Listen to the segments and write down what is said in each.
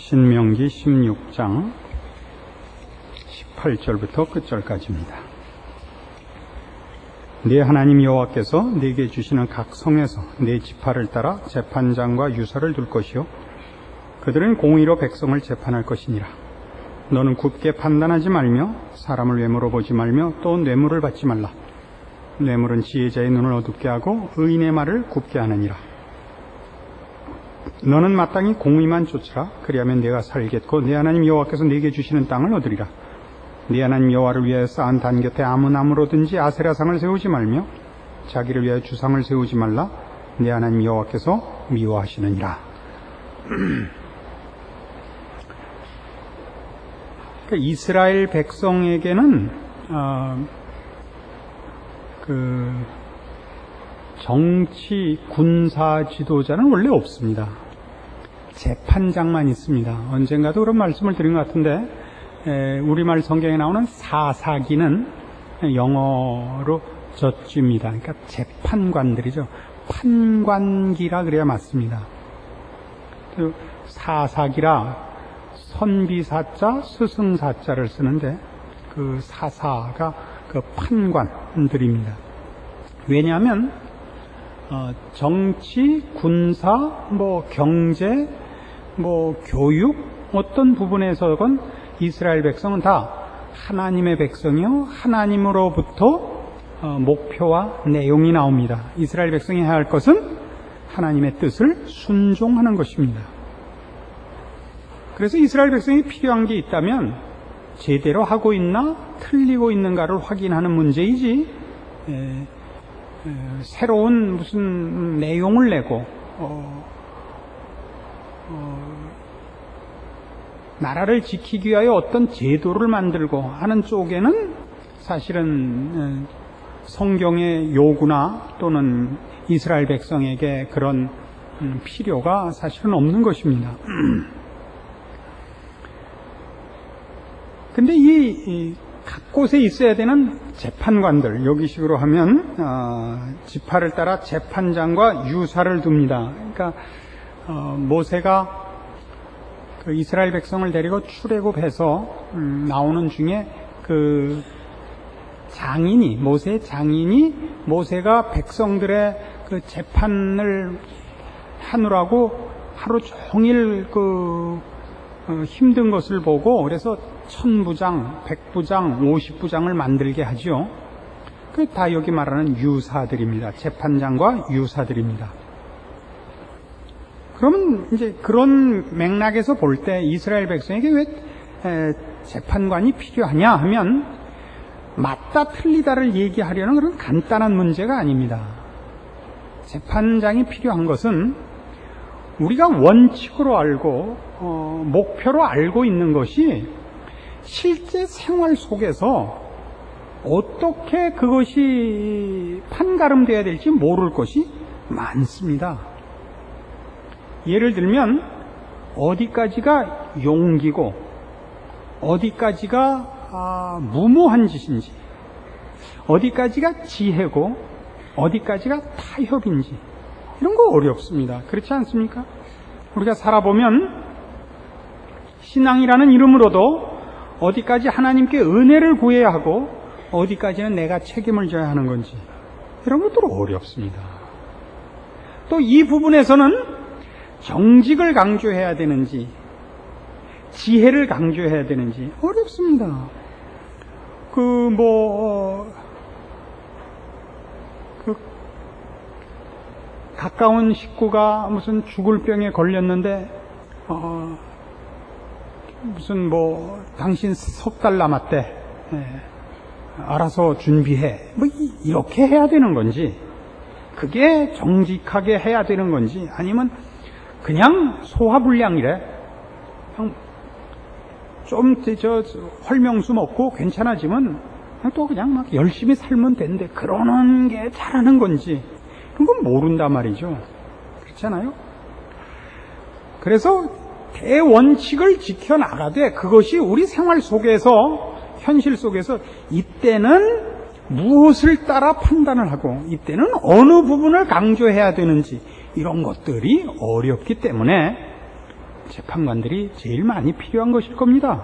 신명기 16장 18절부터 끝절까지입니다. 네 하나님 여호와께서 네게 주시는 각 성에서 네 지파를 따라 재판장과 유사를 둘 것이요 그들은 공의로 백성을 재판할 것이니라. 너는 굽게 판단하지 말며 사람을 외모로 보지 말며 또 뇌물을 받지 말라. 뇌물은 지혜자의 눈을 어둡게 하고 의인의 말을 굽게 하느니라. 너는 마땅히 공의만 쫓으라. 그리하면 내가 살겠고 네 하나님 여호와께서 네게 주시는 땅을 얻으리라. 네 하나님 여호와를 위하여 쌓은 단 곁에 아무 나무로든지 아세라상을 세우지 말며 자기를 위하여 주상을 세우지 말라. 네 하나님 여호와께서 미워하시느니라. 그러니까 이스라엘 백성에게는 정치 군사 지도자는 원래 없습니다. 재판장만 있습니다. 언젠가도 그런 말씀을 드린 것 같은데 우리말 성경에 나오는 사사기는 영어로 젖쥐입니다. 그러니까 재판관들이죠. 판관기라 그래야 맞습니다. 사사기라 선비사자, 스승사자를 쓰는데 그 사사가 그 판관들입니다. 왜냐하면 정치, 군사, 경제, 교육 어떤 부분에서건 이스라엘 백성은 다 하나님의 백성이요 하나님으로부터 목표와 내용이 나옵니다. 이스라엘 백성이 해야 할 것은 하나님의 뜻을 순종하는 것입니다. 그래서 이스라엘 백성이 필요한 게 있다면 제대로 하고 있나 틀리고 있는가를 확인하는 문제이지 새로운 무슨 내용을 내고 나라를 지키기 위하여 어떤 제도를 만들고 하는 쪽에는 사실은 성경의 요구나 또는 이스라엘 백성에게 그런 필요가 사실은 없는 것입니다. 근데 각 곳에 있어야 되는 재판관들, 여기식으로 하면 지파를 따라 재판장과 유사를 둡니다. 그러니까 모세가 그 이스라엘 백성을 데리고 출애굽해서 나오는 중에 그 장인이, 모세의 장인이 모세가 백성들의 그 재판을 하느라고 하루 종일 힘든 것을 보고 그래서 1000부장, 100부장, 50부장을 만들게 하죠. 그게 다 여기 말하는 유사들입니다. 재판장과 유사들입니다. 그러면 이제 그런 맥락에서 볼 때 이스라엘 백성에게 왜 재판관이 필요하냐 하면 맞다 틀리다를 얘기하려는 그런 간단한 문제가 아닙니다. 재판장이 필요한 것은 우리가 원칙으로 알고 목표로 알고 있는 것이 실제 생활 속에서 어떻게 그것이 판가름되어야 될지 모를 것이 많습니다. 예를 들면 어디까지가 용기고 어디까지가 무모한 짓인지, 어디까지가 지혜고 어디까지가 타협인지 이런 거 어렵습니다. 그렇지 않습니까? 우리가 살아보면 신앙이라는 이름으로도 어디까지 하나님께 은혜를 구해야 하고 어디까지는 내가 책임을 져야 하는 건지 이런 것도 어렵습니다. 또 이 부분에서는 정직을 강조해야 되는지 지혜를 강조해야 되는지 어렵습니다. 가까운 식구가 무슨 죽을 병에 걸렸는데 당신 석 달 남았대. 알아서 준비해. 이렇게 해야 되는 건지, 그게 정직하게 해야 되는 건지, 아니면 그냥 소화불량이래. 좀 헐명수 먹고 괜찮아지면 또 그냥 막 열심히 살면 되는데 그러는 게 잘하는 건지 그런 건 모른단 말이죠. 그렇잖아요? 그래서 대원칙을 지켜나가되 그것이 우리 생활 속에서 현실 속에서 이때는 무엇을 따라 판단을 하고 이때는 어느 부분을 강조해야 되는지 이런 것들이 어렵기 때문에 재판관들이 제일 많이 필요한 것일 겁니다.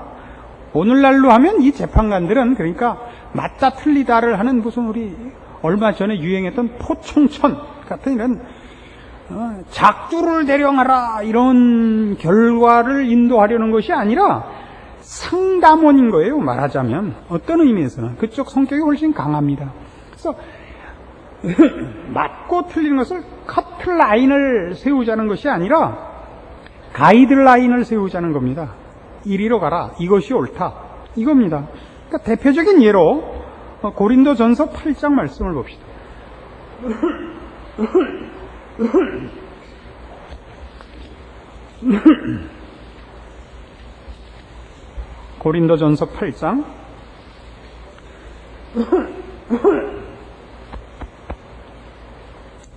오늘날로 하면 이 재판관들은 그러니까 맞다 틀리다를 하는 무슨 우리 얼마 전에 유행했던 포청천 같은 이런 작두를 대령하라 이런 결과를 인도하려는 것이 아니라 상담원인 거예요. 말하자면 어떤 의미에서는 그쪽 성격이 훨씬 강합니다. 그래서 맞고 틀린 것을 커트라인을 세우자는 것이 아니라 가이드라인을 세우자는 겁니다. 이리로 가라. 이것이 옳다. 이겁니다. 그러니까 대표적인 예로 고린도전서 8장 말씀을 봅시다. 고린도전서 8장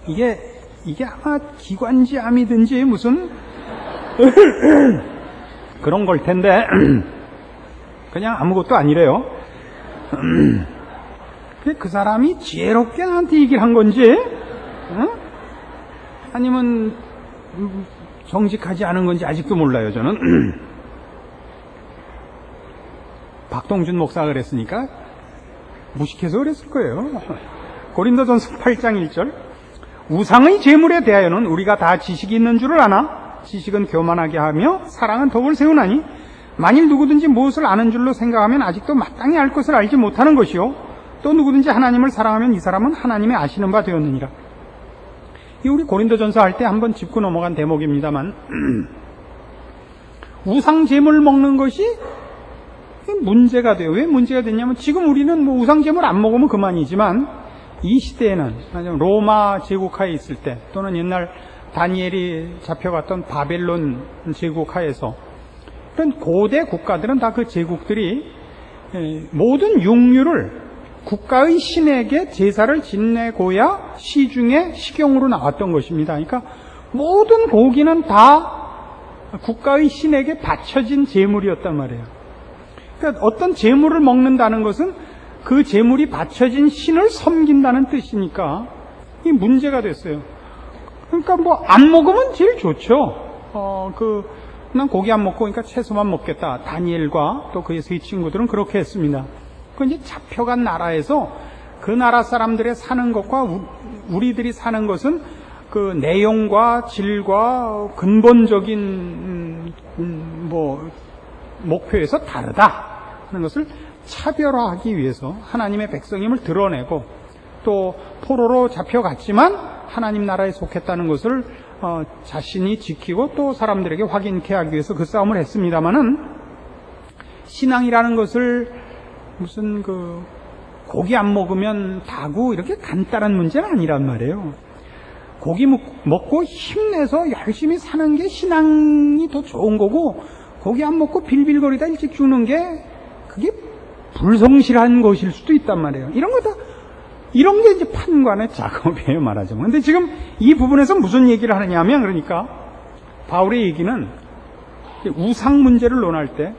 이게 아마 기관지암이든지 무슨 그런 걸 텐데 그냥 아무것도 아니래요. 그 사람이 지혜롭게 나한테 얘기를 한 건지 아니면 정직하지 않은 건지 아직도 몰라요. 저는 박동준 목사가 그랬으니까 무식해서 그랬을 거예요. 고린도전서 8장 1절 우상의 제물에 대하여는 우리가 다 지식이 있는 줄을 아나 지식은 교만하게 하며 사랑은 덕을 세우나니 만일 누구든지 무엇을 아는 줄로 생각하면 아직도 마땅히 알 것을 알지 못하는 것이요 또 누구든지 하나님을 사랑하면 이 사람은 하나님의 아시는 바 되었느니라. 이 우리 고린도전서 할 때 한번 짚고 넘어간 대목입니다만 우상 제물 먹는 것이 문제가 돼요. 왜 문제가 됐냐면 지금 우리는 뭐 우상 제물 안 먹으면 그만이지만 이 시대에는 로마 제국하에 있을 때 또는 옛날 다니엘이 잡혀갔던 바벨론 제국하에서 그런 고대 국가들은 다 그 제국들이 모든 육류를 국가의 신에게 제사를 지내고야 시중에 식용으로 나왔던 것입니다. 그러니까 모든 고기는 다 국가의 신에게 바쳐진 제물이었단 말이에요. 그러니까 어떤 제물을 먹는다는 것은 그 제물이 바쳐진 신을 섬긴다는 뜻이니까 이 문제가 됐어요. 그러니까 뭐 안 먹으면 제일 좋죠. 난 고기 안 먹고 그러니까 채소만 먹겠다. 다니엘과 또 그의 세 친구들은 그렇게 했습니다. 그 이제 잡혀간 나라에서 그 나라 사람들의 사는 것과 우리들이 사는 것은 그 내용과 질과 근본적인 뭐 목표에서 다르다 하는 것을 차별화하기 위해서 하나님의 백성임을 드러내고 또 포로로 잡혀갔지만 하나님 나라에 속했다는 것을 자신이 지키고 또 사람들에게 확인케 하기 위해서 그 싸움을 했습니다마는 신앙이라는 것을 무슨 고기 안 먹으면 다고 이렇게 간단한 문제는 아니란 말이에요. 고기 먹고 힘내서 열심히 사는 게 신앙이 더 좋은 거고 고기 안 먹고 빌빌거리다 일찍 죽는 게 그게 불성실한 것일 수도 있단 말이에요. 이런 게 이제 판관의 작업이에요, 말하자면. 근데 지금 이 부분에서 무슨 얘기를 하느냐 하면 그러니까 바울의 얘기는 우상 문제를 논할 때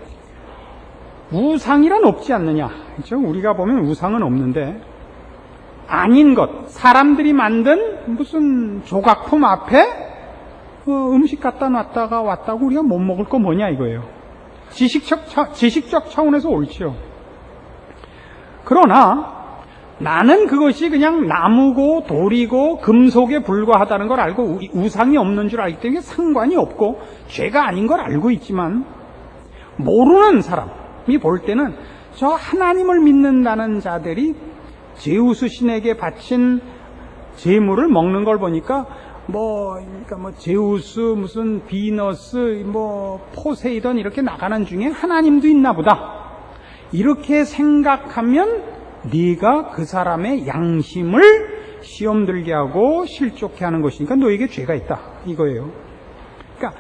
우상이란 없지 않느냐. 그렇죠? 우리가 보면 우상은 없는데 아닌 것, 사람들이 만든 무슨 조각품 앞에 음식 갖다 놨다가 왔다고 우리가 못 먹을 거 뭐냐 이거예요. 지식적 차원에서 옳지요. 그러나 나는 그것이 그냥 나무고 돌이고 금속에 불과하다는 걸 알고 우상이 없는 줄 알기 때문에 상관이 없고 죄가 아닌 걸 알고 있지만 모르는 사람이 볼 때는 저 하나님을 믿는다는 자들이 제우스 신에게 바친 제물을 먹는 걸 보니까 그러니까 제우스 무슨 비너스 포세이돈 이렇게 나가는 중에 하나님도 있나 보다 이렇게 생각하면 네가 그 사람의 양심을 시험 들게 하고 실족해 하는 것이니까 너에게 죄가 있다 이거예요. 그러니까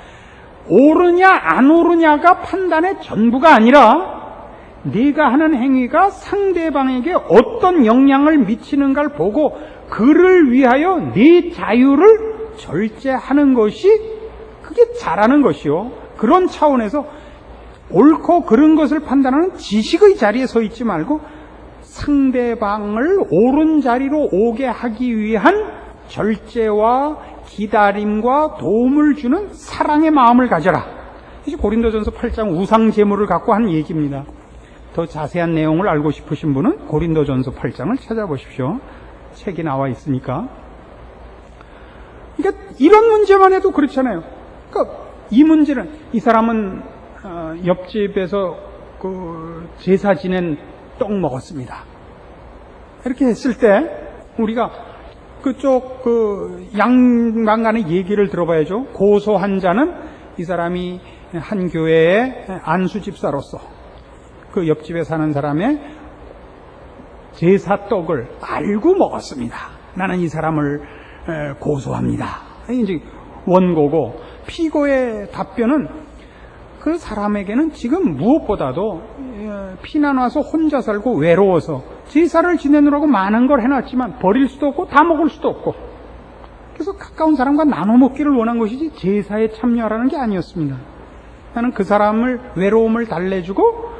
옳으냐 안 옳으냐가 판단의 전부가 아니라 네가 하는 행위가 상대방에게 어떤 영향을 미치는가를 보고 그를 위하여 네 자유를 절제하는 것이 그게 잘하는 것이요. 그런 차원에서 옳고 그른 것을 판단하는 지식의 자리에 서 있지 말고 상대방을 옳은 자리로 오게 하기 위한 절제와 기다림과 도움을 주는 사랑의 마음을 가져라. 이제 고린도전서 8장 우상 제물을 갖고 한 얘기입니다. 더 자세한 내용을 알고 싶으신 분은 고린도전서 8장을 찾아보십시오. 책이 나와 있으니까. 그러니까 이런 문제만 해도 그렇잖아요. 그러니까 이 문제는 이 사람은 옆집에서 그 제사 지낸 떡 먹었습니다. 이렇게 했을 때 우리가 그쪽 그 양반 간의 얘기를 들어봐야죠. 고소한 자는 이 사람이 한 교회의 안수 집사로서 그 옆집에 사는 사람의 제사 떡을 알고 먹었습니다. 나는 이 사람을 고소합니다. 이제 원고고, 피고의 답변은 그 사람에게는 지금 무엇보다도 피난 와서 혼자 살고 외로워서 제사를 지내느라고 많은 걸 해놨지만 버릴 수도 없고 다 먹을 수도 없고, 그래서 가까운 사람과 나눠 먹기를 원한 것이지 제사에 참여하라는 게 아니었습니다. 나는 그 사람을 외로움을 달래주고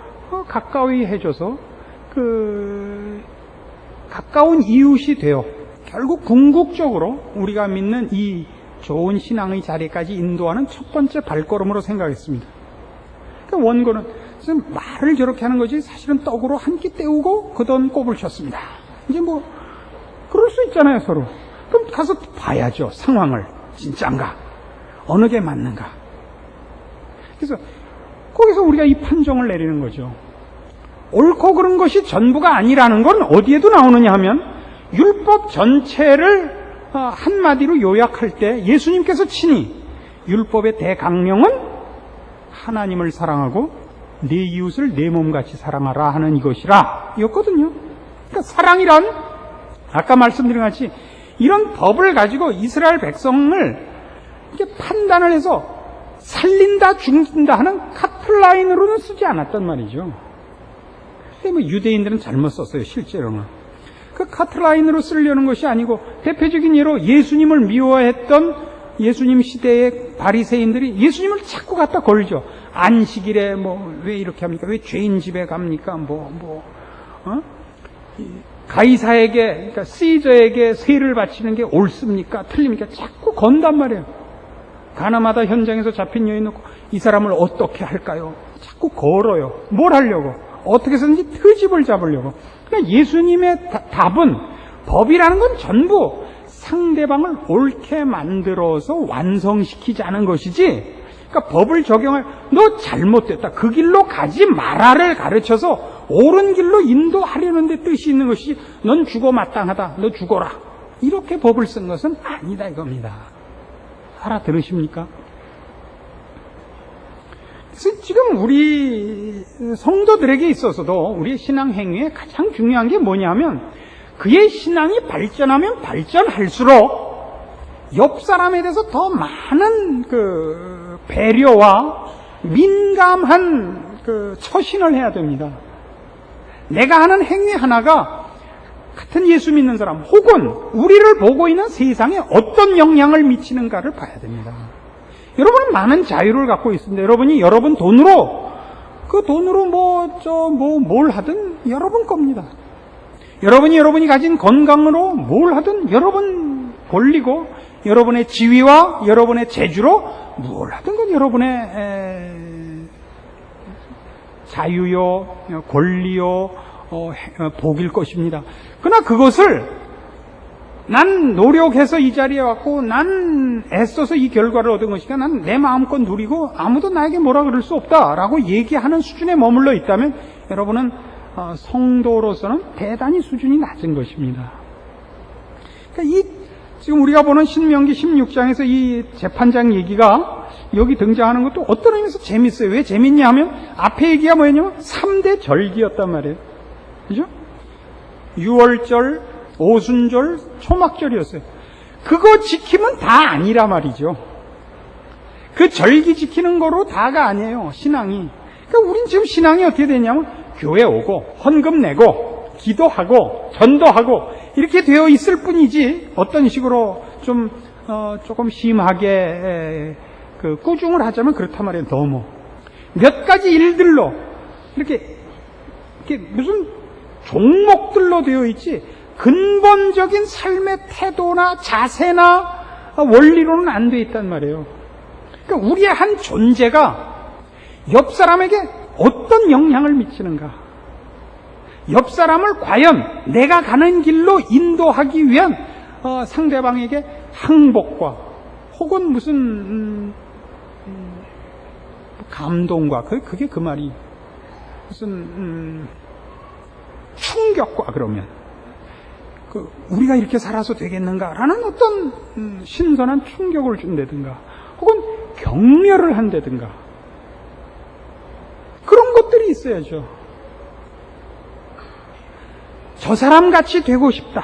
가까이 해줘서 그 가까운 이웃이 되어 결국 궁극적으로 우리가 믿는 이 좋은 신앙의 자리까지 인도하는 첫 번째 발걸음으로 생각했습니다. 그러니까 원고는 말을 저렇게 하는 거지 사실은 떡으로 한 끼 때우고 그 돈 꼽을 쳤습니다. 이제 뭐 그럴 수 있잖아요, 서로. 그럼 가서 봐야죠, 상황을. 진짠가? 어느 게 맞는가? 그래서 거기서 우리가 이 판정을 내리는 거죠. 옳고 그른 것이 전부가 아니라는 건 어디에도 나오느냐 하면 율법 전체를 한마디로 요약할 때 예수님께서 친히 율법의 대강령은 하나님을 사랑하고 네 이웃을 내 몸같이 사랑하라 하는 이것이라 였거든요. 그러니까 사랑이란 아까 말씀드린 같이 이런 법을 가지고 이스라엘 백성을 이렇게 판단을 해서 살린다 죽인다 하는 카트라인으로는 쓰지 않았단 말이죠. 근데 뭐 유대인들은 잘못 썼어요, 실제로는. 그 카트라인으로 쓰려는 것이 아니고 대표적인 예로 예수님을 미워했던 예수님 시대의 바리새인들이 예수님을 자꾸 갖다 걸죠. 안식일에 뭐 왜 이렇게 합니까? 왜 죄인 집에 갑니까? 가이사에게, 그러니까 시저에게 세를 바치는 게 옳습니까? 틀립니까? 자꾸 건단 말이에요. 가나마다 현장에서 잡힌 여인 놓고 이 사람을 어떻게 할까요? 자꾸 걸어요. 뭘 하려고? 어떻게 해서든지 트집을 잡으려고. 그러니까 예수님의 답은 법이라는 건 전부 상대방을 옳게 만들어서 완성시키자는 것이지, 그러니까 법을 적용할, 너 잘못됐다, 그 길로 가지 마라를 가르쳐서 옳은 길로 인도하려는 데 뜻이 있는 것이지, 넌 죽어 마땅하다, 너 죽어라, 이렇게 법을 쓴 것은 아니다 이겁니다. 알아들으십니까? 그래서 지금 우리 성도들에게 있어서도 우리의 신앙 행위에 가장 중요한 게 뭐냐면, 그의 신앙이 발전하면 발전할수록 옆 사람에 대해서 더 많은 그 배려와 민감한 그 처신을 해야 됩니다. 내가 하는 행위 하나가 같은 예수 믿는 사람 혹은 우리를 보고 있는 세상에 어떤 영향을 미치는가를 봐야 됩니다. 여러분은 많은 자유를 갖고 있습니다. 여러분이 여러분 돈으로, 그 돈으로 뭘 하든 여러분 겁니다. 여러분이 가진 건강으로 뭘 하든 여러분 권리고, 여러분의 지위와 여러분의 재주로 뭘 하든 건 여러분의 자유요, 권리요, 복일 것입니다. 그러나 그것을 난 노력해서 이 자리에 왔고 난 애써서 이 결과를 얻은 것이니까 난 내 마음껏 누리고 아무도 나에게 뭐라 그럴 수 없다라고 얘기하는 수준에 머물러 있다면 여러분은 성도로서는 대단히 수준이 낮은 것입니다. 그러니까 지금 우리가 보는 신명기 16장에서 이 재판장 얘기가 여기 등장하는 것도 어떤 의미에서 재밌어요. 왜 재밌냐 하면 앞에 얘기가 뭐였냐면 3대 절기였단 말이에요. 그죠? 유월절, 오순절, 초막절이었어요. 그거 지키면 다 아니라 말이죠. 그 절기 지키는 거로 다가 아니에요, 신앙이. 그러니까 우린 지금 신앙이 어떻게 되냐면 교회 오고 헌금 내고 기도하고 전도하고 이렇게 되어 있을 뿐이지, 어떤 식으로 조금 심하게 그 꾸중을 하자면 그렇단 말이에요. 너무 몇 가지 일들로 이렇게 무슨 종목들로 되어 있지 근본적인 삶의 태도나 자세나 원리로는 안 돼 있단 말이에요. 그러니까 우리의 한 존재가 옆 사람에게 어떤 영향을 미치는가? 옆 사람을 과연 내가 가는 길로 인도하기 위한 상대방에게 항복과 혹은 무슨 감동과 그게 그 말이 무슨 충격과 그러면 우리가 이렇게 살아서 되겠는가라는 어떤 신선한 충격을 준다든가 혹은 격려를 한다든가 그런 것들이 있어야죠. 저 사람같이 되고 싶다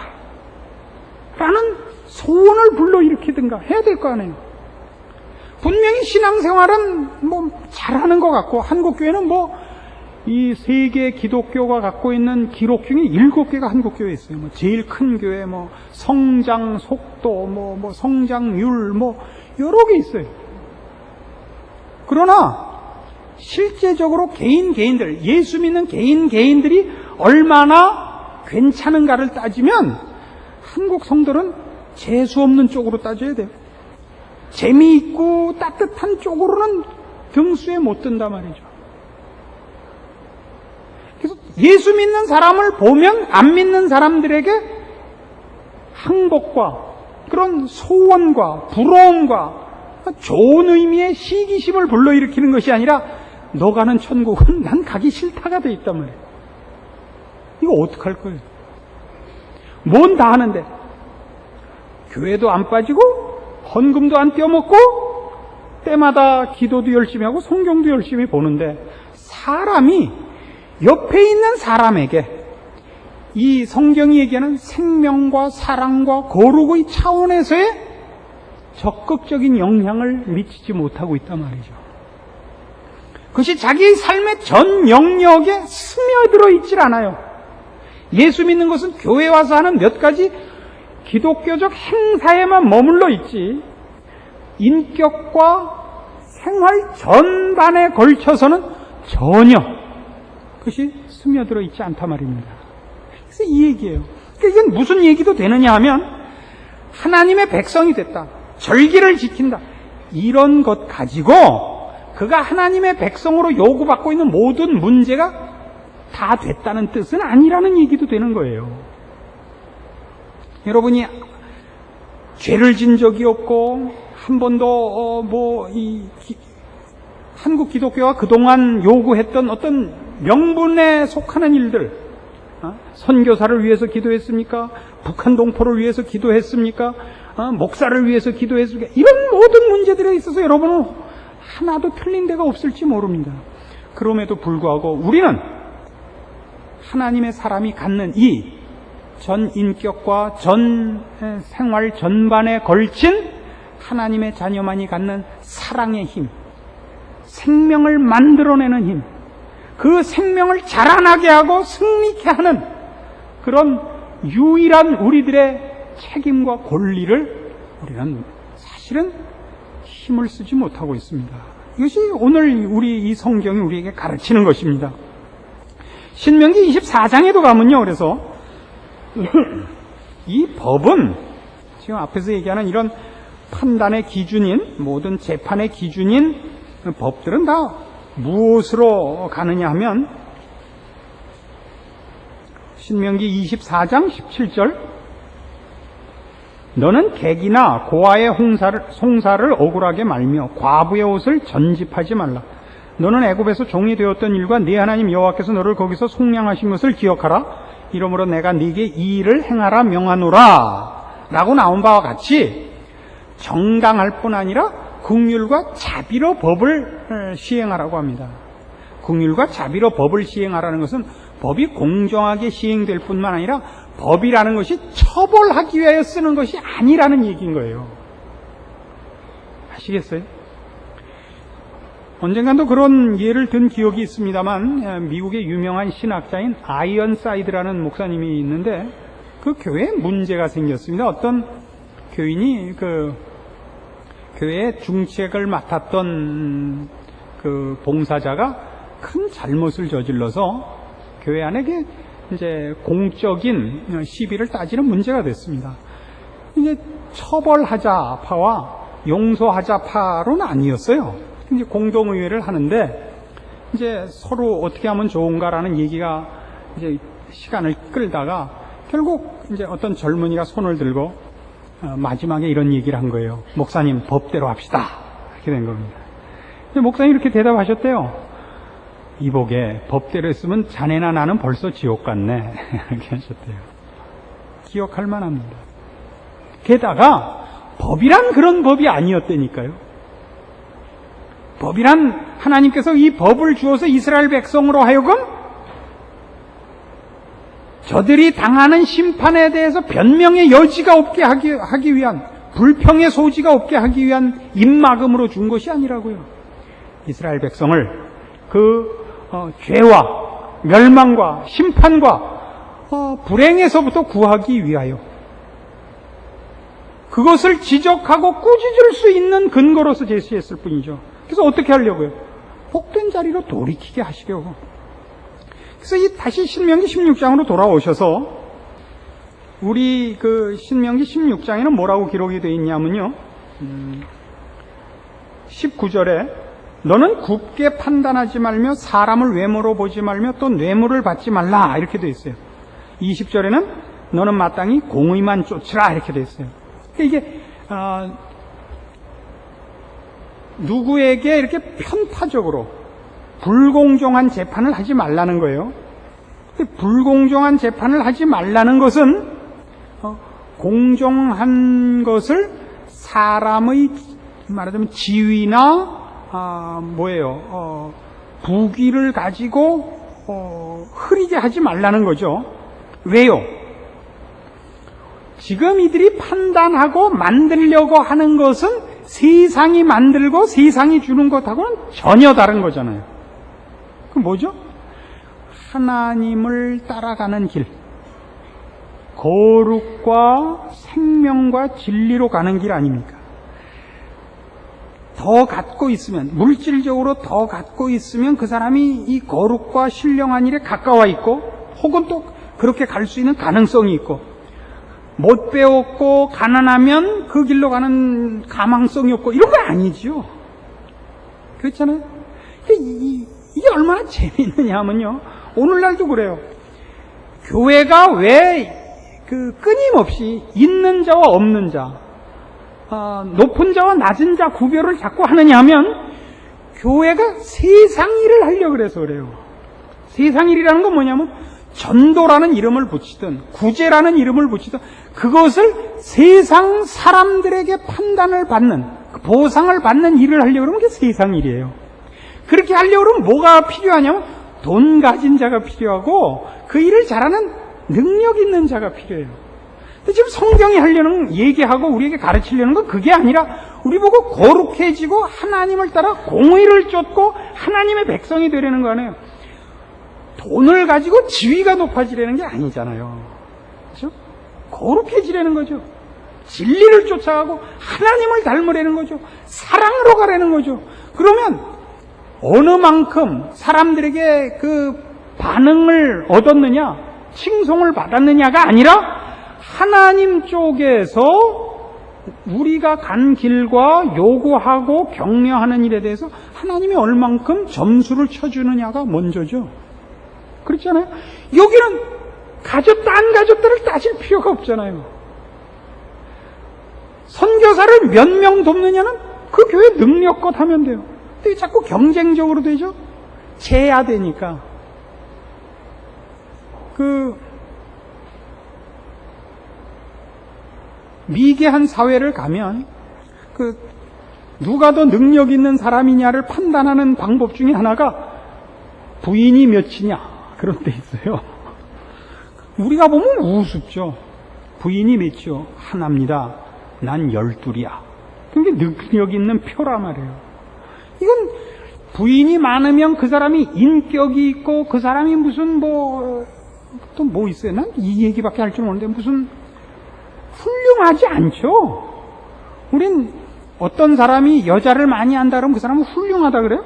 라는 소원을 불러일으키든가 해야 될 거 아니에요. 분명히 신앙생활은 잘하는 것 같고 한국교회는 이 세계 기독교가 갖고 있는 기록 중에 7개가 한국교회에 있어요. 제일 큰 교회, 성장 속도, 성장률, 여러 개 있어요. 그러나 실제적으로 개인들, 예수 믿는 개인들이 얼마나 괜찮은가를 따지면 한국 성도는 재수 없는 쪽으로 따져야 돼요. 재미있고 따뜻한 쪽으로는 등수에 못 든단 말이죠. 그래서 예수 믿는 사람을 보면 안 믿는 사람들에게 항복과 그런 소원과 부러움과 좋은 의미의 시기심을 불러일으키는 것이 아니라 너 가는 천국은 난 가기 싫다가 돼 있단 말이에요. 이거 어떡할 거예요? 뭔 다 하는데 교회도 안 빠지고 헌금도 안 떼어먹고 때마다 기도도 열심히 하고 성경도 열심히 보는데 사람이 옆에 있는 사람에게 이 성경이 얘기하는 생명과 사랑과 거룩의 차원에서의 적극적인 영향을 미치지 못하고 있단 말이죠. 그것이 자기의 삶의 전 영역에 스며들어 있질 않아요. 예수 믿는 것은 교회 와서 하는 몇 가지 기독교적 행사에만 머물러 있지 인격과 생활 전반에 걸쳐서는 전혀 그것이 스며들어 있지 않단 말입니다. 그래서 이 얘기예요. 그러니까 이게 무슨 얘기도 되느냐 하면 하나님의 백성이 됐다. 절기를 지킨다. 이런 것 가지고 그가 하나님의 백성으로 요구받고 있는 모든 문제가 다 됐다는 뜻은 아니라는 얘기도 되는 거예요. 여러분이 죄를 진 적이 없고 한 번도 한국 기독교가 그동안 요구했던 어떤 명분에 속하는 일들, 선교사를 위해서 기도했습니까? 북한 동포를 위해서 기도했습니까? 목사를 위해서 기도했습니까? 이런 모든 문제들에 있어서 여러분은 하나도 틀린 데가 없을지 모릅니다. 그럼에도 불구하고 우리는 하나님의 사람이 갖는 이 전 인격과 전 생활 전반에 걸친 하나님의 자녀만이 갖는 사랑의 힘, 생명을 만들어내는 힘, 그 생명을 자라나게 하고 승리케 하는 그런 유일한 우리들의 책임과 권리를 우리는 사실은 힘을 쓰지 못하고 있습니다. 이것이 오늘 우리 이 성경이 우리에게 가르치는 것입니다. 신명기 24장에도 가면요. 그래서 이 법은 지금 앞에서 얘기하는 이런 판단의 기준인 모든 재판의 기준인 법들은 다 무엇으로 가느냐 하면 신명기 24장 17절 너는 객이나 고아의 송사를 억울하게 말며 과부의 옷을 전집하지 말라. 너는 애굽에서 종이 되었던 일과 네 하나님 여호와께서 너를 거기서 속량하신 것을 기억하라. 이러므로 내가 네게 이 일을 행하라 명하노라 라고 나온 바와 같이 정당할 뿐 아니라 긍휼과 자비로 법을 시행하라고 합니다. 긍휼과 자비로 법을 시행하라는 것은 법이 공정하게 시행될 뿐만 아니라 법이라는 것이 처벌하기 위하여 쓰는 것이 아니라는 얘기인 거예요. 아시겠어요? 언젠가도 그런 예를 든 기억이 있습니다만 미국의 유명한 신학자인 아이언사이드라는 목사님이 있는데 그 교회에 문제가 생겼습니다. 어떤 교인이 그 교회의 중책을 맡았던 그 봉사자가 큰 잘못을 저질러서 교회 안에 이제 공적인 시비를 따지는 문제가 됐습니다. 이제 처벌하자 파와 용서하자 파로 나뉘었어요. 이제 공동의회를 하는데 이제 서로 어떻게 하면 좋은가라는 얘기가 이제 시간을 끌다가 결국 이제 어떤 젊은이가 손을 들고 마지막에 이런 얘기를 한 거예요. 목사님, 법대로 합시다. 이렇게 된 겁니다. 목사님이 이렇게 대답하셨대요. 이복에 법대로 했으면 자네나 나는 벌써 지옥 갔네. 이렇게 하셨대요. 기억할 만합니다. 게다가 법이란 그런 법이 아니었다니까요. 법이란 하나님께서 이 법을 주어서 이스라엘 백성으로 하여금 저들이 당하는 심판에 대해서 변명의 여지가 없게 하기 위한, 불평의 소지가 없게 하기 위한 입막음으로 준 것이 아니라고요. 이스라엘 백성을 그 죄와 멸망과 심판과 불행에서부터 구하기 위하여 그것을 지적하고 꾸짖을 수 있는 근거로서 제시했을 뿐이죠. 그래서 어떻게 하려고요? 복된 자리로 돌이키게 하시려고. 그래서 다시 신명기 16장으로 돌아오셔서 우리 그 신명기 16장에는 뭐라고 기록이 되어 있냐면요. 19절에 너는 굽게 판단하지 말며 사람을 외모로 보지 말며 또 뇌물을 받지 말라 이렇게 되어 있어요. 20절에는 너는 마땅히 공의만 쫓으라 이렇게 되어 있어요. 이게 누구에게 이렇게 편파적으로 불공정한 재판을 하지 말라는 거예요. 불공정한 재판을 하지 말라는 것은 공정한 것을 사람의 말하자면 지위나 부귀를 가지고 흐리게 하지 말라는 거죠. 왜요? 지금 이들이 판단하고 만들려고 하는 것은 세상이 만들고 세상이 주는 것하고는 전혀 다른 거잖아요. 그 뭐죠? 하나님을 따라가는 길, 거룩과 생명과 진리로 가는 길 아닙니까? 더 갖고 있으면, 물질적으로 더 갖고 있으면 그 사람이 이 거룩과 신령한 일에 가까워 있고 혹은 또 그렇게 갈 수 있는 가능성이 있고, 못 배웠고 가난하면 그 길로 가는 가망성이 없고 이런 거 아니죠. 그렇잖아요. 이게 얼마나 재미있느냐 하면요, 오늘날도 그래요. 교회가 왜 끊임없이 있는 자와 없는 자, 높은 자와 낮은 자 구별을 자꾸 하느냐 하면 교회가 세상 일을 하려고 그래서 그래요. 세상 일이라는 건 뭐냐면 전도라는 이름을 붙이든 구제라는 이름을 붙이든 그것을 세상 사람들에게 판단을 받는, 보상을 받는 일을 하려고 그러면 그게 세상 일이에요. 그렇게 하려고 그러면 뭐가 필요하냐면 돈 가진 자가 필요하고 그 일을 잘하는 능력 있는 자가 필요해요. 근데 지금 성경이 하려는, 얘기하고 우리에게 가르치려는 건 그게 아니라 우리 보고 거룩해지고 하나님을 따라 공의를 쫓고 하나님의 백성이 되려는 거 아니에요. 돈을 가지고 지위가 높아지려는 게 아니잖아요. 그렇죠? 거룩해지려는 거죠. 진리를 쫓아가고 하나님을 닮으려는 거죠. 사랑으로 가려는 거죠. 그러면 어느 만큼 사람들에게 그 반응을 얻었느냐, 칭송을 받았느냐가 아니라 하나님 쪽에서 우리가 간 길과 요구하고 격려하는 일에 대해서 하나님이 얼만큼 점수를 쳐주느냐가 먼저죠. 그렇잖아요. 여기는 가졌다 안 가졌다를 따질 필요가 없잖아요. 선교사를 몇 명 돕느냐는 그 교회 능력껏 하면 돼요. 근데 자꾸 경쟁적으로 되죠. 제야되니까. 미개한 사회를 가면 누가 더 능력 있는 사람이냐를 판단하는 방법 중에 하나가 부인이 몇이냐 그런 데 있어요. 우리가 보면 우습죠. 부인이 몇이요? 하나입니다. 난 12이야. 그게 능력 있는 표란 말이에요. 이건 부인이 많으면 그 사람이 인격이 있고 그 사람이 무슨 또 뭐 있어요? 난 이 얘기밖에 할 줄 모르는데 무슨 훌륭하지 않죠. 우린 어떤 사람이 여자를 많이 한다 그러면 그 사람은 훌륭하다 그래요?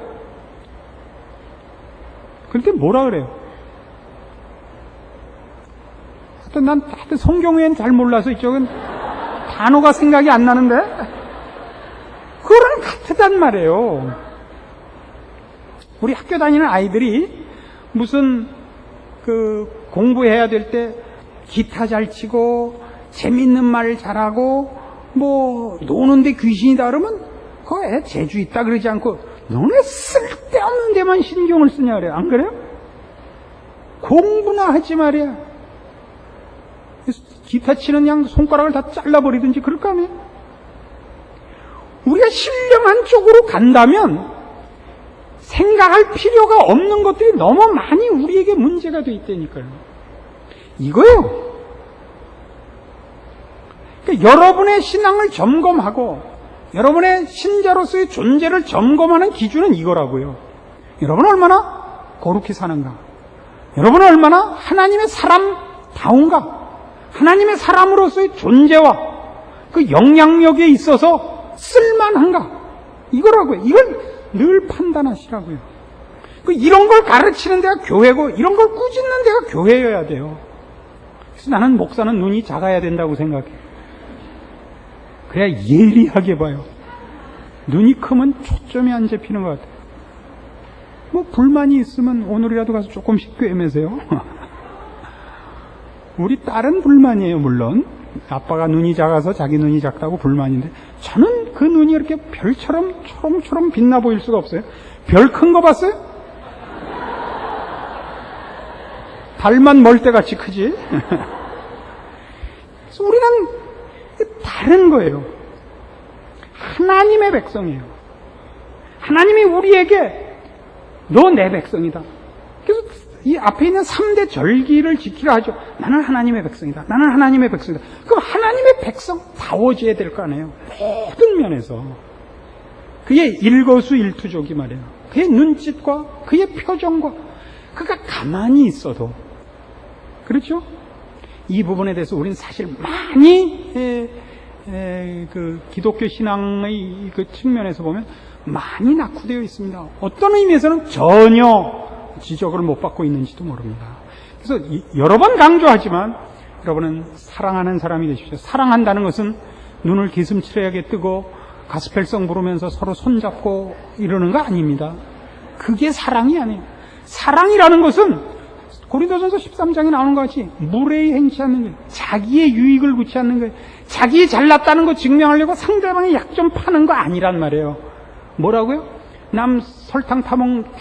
그런데 뭐라 그래요? 하여튼 성경 외엔 잘 몰라서 이쪽은 단어가 생각이 안 나는데 그거랑 같단 말이에요. 우리 학교 다니는 아이들이 무슨 공부해야 될 때 기타 잘 치고 재밌는 말 잘하고 뭐 노는데 귀신이다 그러면 그 애 재주 있다 그러지 않고 너네 쓸데없는 데만 신경을 쓰냐 그래요. 안 그래요? 공부나 하지 말이야. 기타 치는 양 손가락을 다 잘라버리든지 그럴 거 아니에요. 우리가 신령한 쪽으로 간다면 생각할 필요가 없는 것들이 너무 많이 우리에게 문제가 돼 있다니까요. 이거예요. 그러니까 여러분의 신앙을 점검하고 여러분의 신자로서의 존재를 점검하는 기준은 이거라고요. 여러분은 얼마나 거룩히 사는가? 여러분은 얼마나 하나님의 사람다운가? 하나님의 사람으로서의 존재와 그 영향력에 있어서 쓸만한가? 이거라고요. 이걸 늘 판단하시라고요. 이런 걸 가르치는 데가 교회고 이런 걸 꾸짖는 데가 교회여야 돼요. 그래서 나는 목사는 눈이 작아야 된다고 생각해. 그래야 예리하게 봐요. 눈이 크면 초점이 안 잡히는 것 같아요. 뭐 불만이 있으면 오늘이라도 가서 조금씩 꿰매세요. 우리 딸은 불만이에요. 물론 아빠가 눈이 작아서 자기 눈이 작다고 불만인데 저는 그 눈이 이렇게 별처럼 초롱초롱 빛나 보일 수가 없어요. 별 큰 거 봤어요? 달만 멀때같이 크지. 그래서 우리는 다른 거예요. 하나님의 백성이에요. 하나님이 우리에게 너 내 백성이다. 그래서 이 앞에 있는 3대 절기를 지키라 하죠. 나는 하나님의 백성이다. 나는 하나님의 백성이다. 그럼 하나님의 백성다워져야 될 거 아니에요. 모든 면에서. 그의 일거수일투족이 말이에요. 그의 눈짓과 그의 표정과 그가 가만히 있어도 그렇죠? 이 부분에 대해서 우리는 사실 많이 그 기독교 신앙의 그 측면에서 보면 많이 낙후되어 있습니다. 어떤 의미에서는 전혀 지적을 못 받고 있는지도 모릅니다. 그래서 여러 번 강조하지만 여러분은 사랑하는 사람이 되십시오. 사랑한다는 것은 눈을 기슴치레하게 뜨고 가스펠성 부르면서 서로 손잡고 이러는 거 아닙니다. 그게 사랑이 아니에요. 사랑이라는 것은 고린도전서 13장에 나오는 것 같이 무례히 행치 않는 거예요. 자기의 유익을 구치 않는 거예요. 자기 잘났다는 거 증명하려고 상대방의 약점 파는 거 아니란 말이에요. 뭐라고요? 남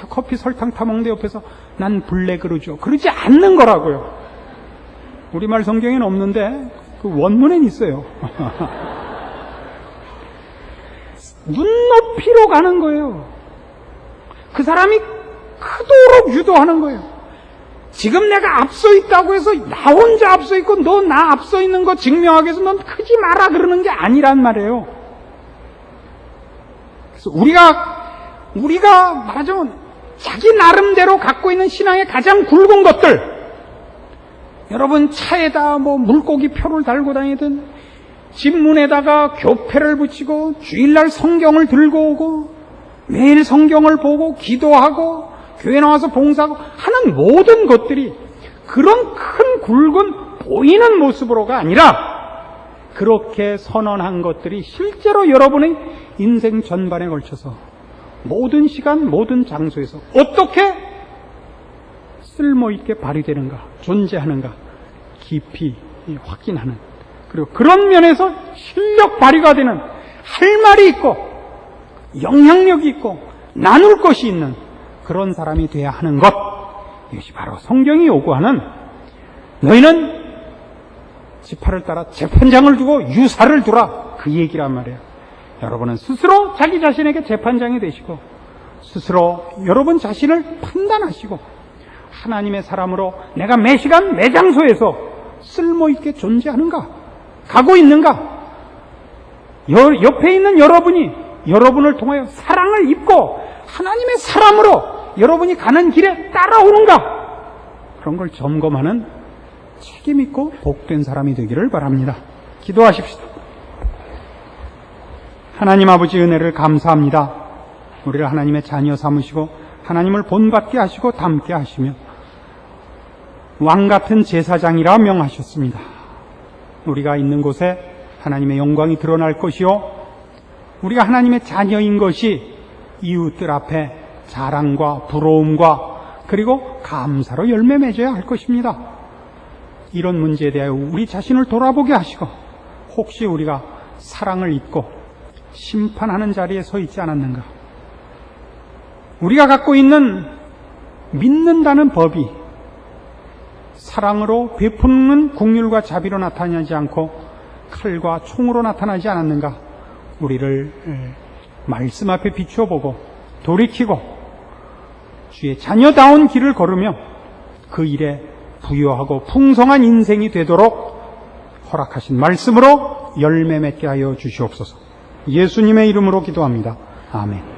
커피 설탕 타먹는데 옆에서 난 블랙으로 줘. 그러지 않는 거라고요. 우리말 성경에는 없는데 그 원문엔 있어요. 눈높이로 가는 거예요. 그 사람이 크도록 유도하는 거예요. 지금 내가 앞서 있다고 해서 나 혼자 앞서 있고 너 나 앞서 있는 거 증명하기 위해서 넌 크지 마라 그러는 게 아니란 말이에요. 그래서 우리가 말하자면 자기 나름대로 갖고 있는 신앙의 가장 굵은 것들, 여러분 차에다 뭐 물고기 표를 달고 다니든 집 문에다가 교패를 붙이고 주일날 성경을 들고 오고 매일 성경을 보고 기도하고 교회 나와서 봉사하고 하는 모든 것들이 그런 큰 굵은 보이는 모습으로가 아니라 그렇게 선언한 것들이 실제로 여러분의 인생 전반에 걸쳐서 모든 시간 모든 장소에서 어떻게 쓸모있게 발휘되는가, 존재하는가 깊이 확인하는, 그리고 그런 면에서 실력 발휘가 되는, 할 말이 있고 영향력이 있고 나눌 것이 있는 그런 사람이 돼야 하는 것, 이것이 바로 성경이 요구하는, 너희는 지파를 따라 재판장을 두고 유사를 두라, 그 얘기란 말이에요. 여러분은 스스로 자기 자신에게 재판장이 되시고 스스로 여러분 자신을 판단하시고 하나님의 사람으로 내가 매 시간 매 장소에서 쓸모있게 존재하는가, 가고 있는가, 옆에 있는 여러분이 여러분을 통하여 사랑을 입고 하나님의 사람으로 여러분이 가는 길에 따라오는가, 그런 걸 점검하는 책임있고 복된 사람이 되기를 바랍니다. 기도하십시다. 하나님 아버지 은혜를 감사합니다. 우리를 하나님의 자녀 삼으시고 하나님을 본받게 하시고 닮게 하시며 왕같은 제사장이라 명하셨습니다. 우리가 있는 곳에 하나님의 영광이 드러날 것이요, 우리가 하나님의 자녀인 것이 이웃들 앞에 자랑과 부러움과 그리고 감사로 열매 맺어야 할 것입니다. 이런 문제에 대하여 우리 자신을 돌아보게 하시고 혹시 우리가 사랑을 잊고 심판하는 자리에 서 있지 않았는가? 우리가 갖고 있는 믿는다는 법이 사랑으로 베푸는 긍휼과 자비로 나타나지 않고 칼과 총으로 나타나지 않았는가? 우리를 말씀 앞에 비추어 보고 돌이키고 주의 자녀다운 길을 걸으며 그 일에 부유하고 풍성한 인생이 되도록 허락하신 말씀으로 열매 맺게 하여 주시옵소서. 예수님의 이름으로 기도합니다. 아멘.